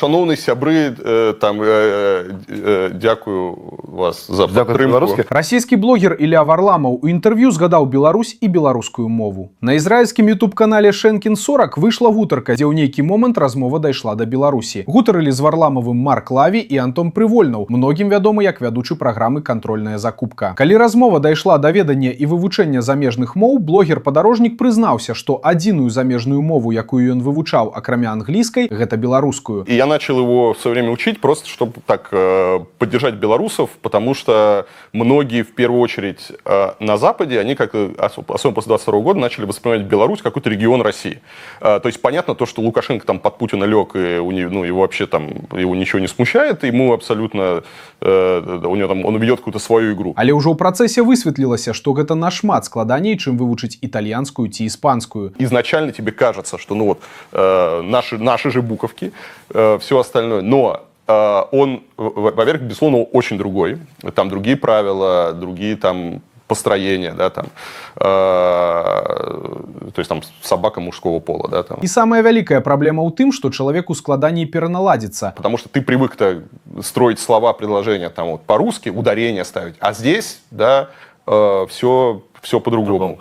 Шановні сябры, дякую вас за підтримку. Расійскі блогер Ілля Варламаў у інтэрв'ю згадаў Беларусь і беларускую мову. На ізраільскім ютуб-канале Шенкін 40 выйшла гутарка, дзе ў нейкі момант размова дайшла да Беларусі. Гутарылі з Варламавым Марк Лаві і Антон Прывольнаў, многім вядомы як вядучы праграмы «Кантрольная закупка». Калі размова дайшла да ведання і вывучэння замежных моў, блогер-падарожнік прызнаўся, што адзіную замежную мову, якую ён вывучаў, акрамя англійскай, гэта беларускую. И я начал его в свое время учить, просто чтобы так поддержать белорусов, потому что многие, в первую очередь, на Западе, они, особенно после 22 года, начали воспринимать Беларусь как какой-то регион России. То есть понятно то, что Лукашенко там под Путина лег, и его вообще там его ничего не смущает, ему абсолютно, он ведет какую-то свою игру. Але ўжо ў працэсе высветлілася, што гэта нашмат складаней, чым вывучыць італьянскую ці іспанскую. Изначально тебе кажется, что наши же буковки, все остальное, но он, во-первых, безусловно, очень другой. Там другие правила, другие там построения, да, там, то есть там собака мужского пола, да, там. І самая вялікая праблема ў тым, што чалавеку складаней пераналадзіцца. Потому что ты привык-то строить слова, предложения там вот по-русски, ударение ставить, а здесь, да, все по-другому.